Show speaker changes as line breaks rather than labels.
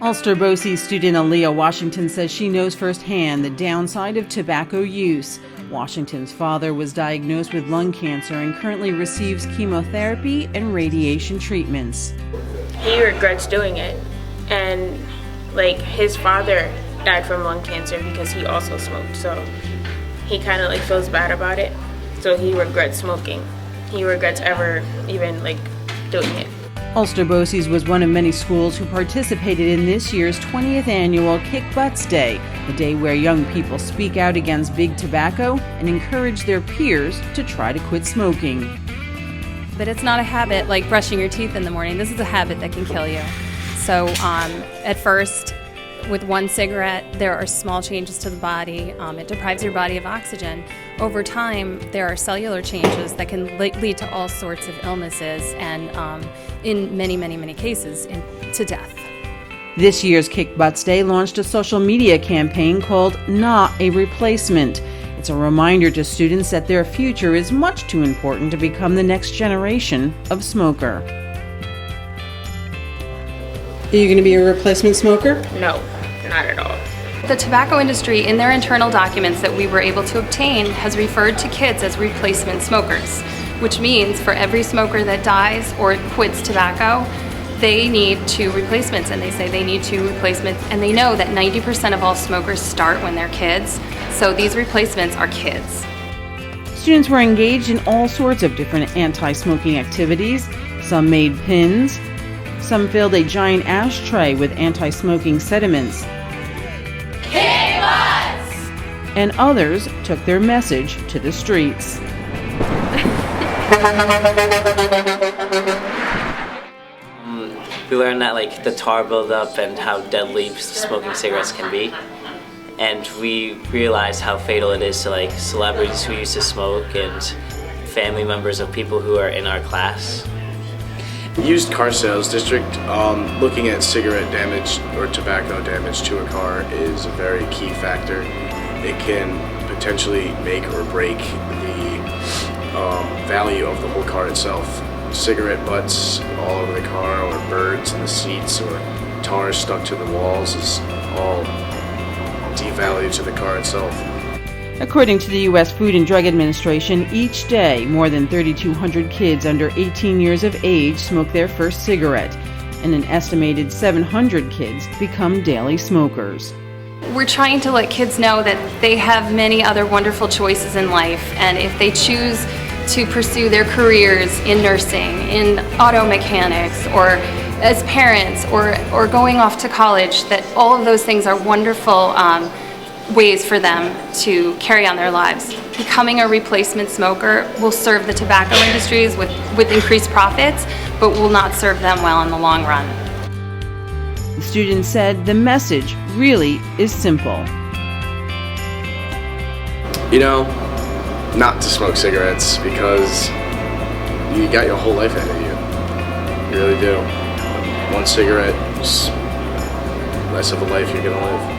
Ulster BOCES student Aaliyah Washington says she knows firsthand the downside of tobacco use. Washington's father was diagnosed with lung cancer and currently receives chemotherapy and radiation treatments.
He regrets doing it, and his father died from lung cancer because he also smoked, so he kind of feels bad about it. So he regrets smoking. He regrets ever even doing it.
Ulster BOCES was one of many schools who participated in this year's 20th annual Kick Butts Day, a day where young people speak out against big tobacco and encourage their peers to try to quit smoking.
But it's not a habit like brushing your teeth in the morning. This is a habit that can kill you. So at first, with one cigarette, there are small changes to the body. It deprives your body of oxygen. Over time, there are cellular changes that can lead to all sorts of illnesses and, in many, many, many cases, to death.
This year's Kick Butts Day launched a social media campaign called Not a Replacement. It's a reminder to students that their future is much too important to become the next generation of smoker. Are you going to be a replacement smoker?
No, not at all.
The tobacco industry, in their internal documents that we were able to obtain, has referred to kids as replacement smokers, which means for every smoker that dies or quits tobacco, they need 2 replacements, and they say they need 2 replacements, and they know that 90% of all smokers start when they're kids, so these replacements are kids.
Students were engaged in all sorts of different anti-smoking activities. Some made pins. Some filled a giant ashtray with anti-smoking sentiments.
Kick Butts!
And others took their message to the streets.
We learned that the tar buildup and how deadly smoking cigarettes can be. And we realized how fatal it is to celebrities who used to smoke and family members of people who are in our class.
Used car sales district, looking at cigarette damage or tobacco damage to a car is a very key factor. It can potentially make or break the value of the whole car itself. Cigarette butts all over the car, or birds in the seats, or tar stuck to the walls is all devalue to the car itself.
According to the U.S. Food and Drug Administration, each day more than 3,200 kids under 18 years of age smoke their first cigarette, and an estimated 700 kids become daily smokers.
We're trying to let kids know that they have many other wonderful choices in life, and if they choose to pursue their careers in nursing, in auto mechanics, or as parents, or going off to college, that all of those things are wonderful ways for them to carry on their lives. Becoming a replacement smoker will serve the tobacco industries with increased profits, but will not serve them well in the long run.
The student said the message really is simple.
Not to smoke cigarettes, because you got your whole life ahead of you. You really do. One cigarette is less of a life you're gonna live.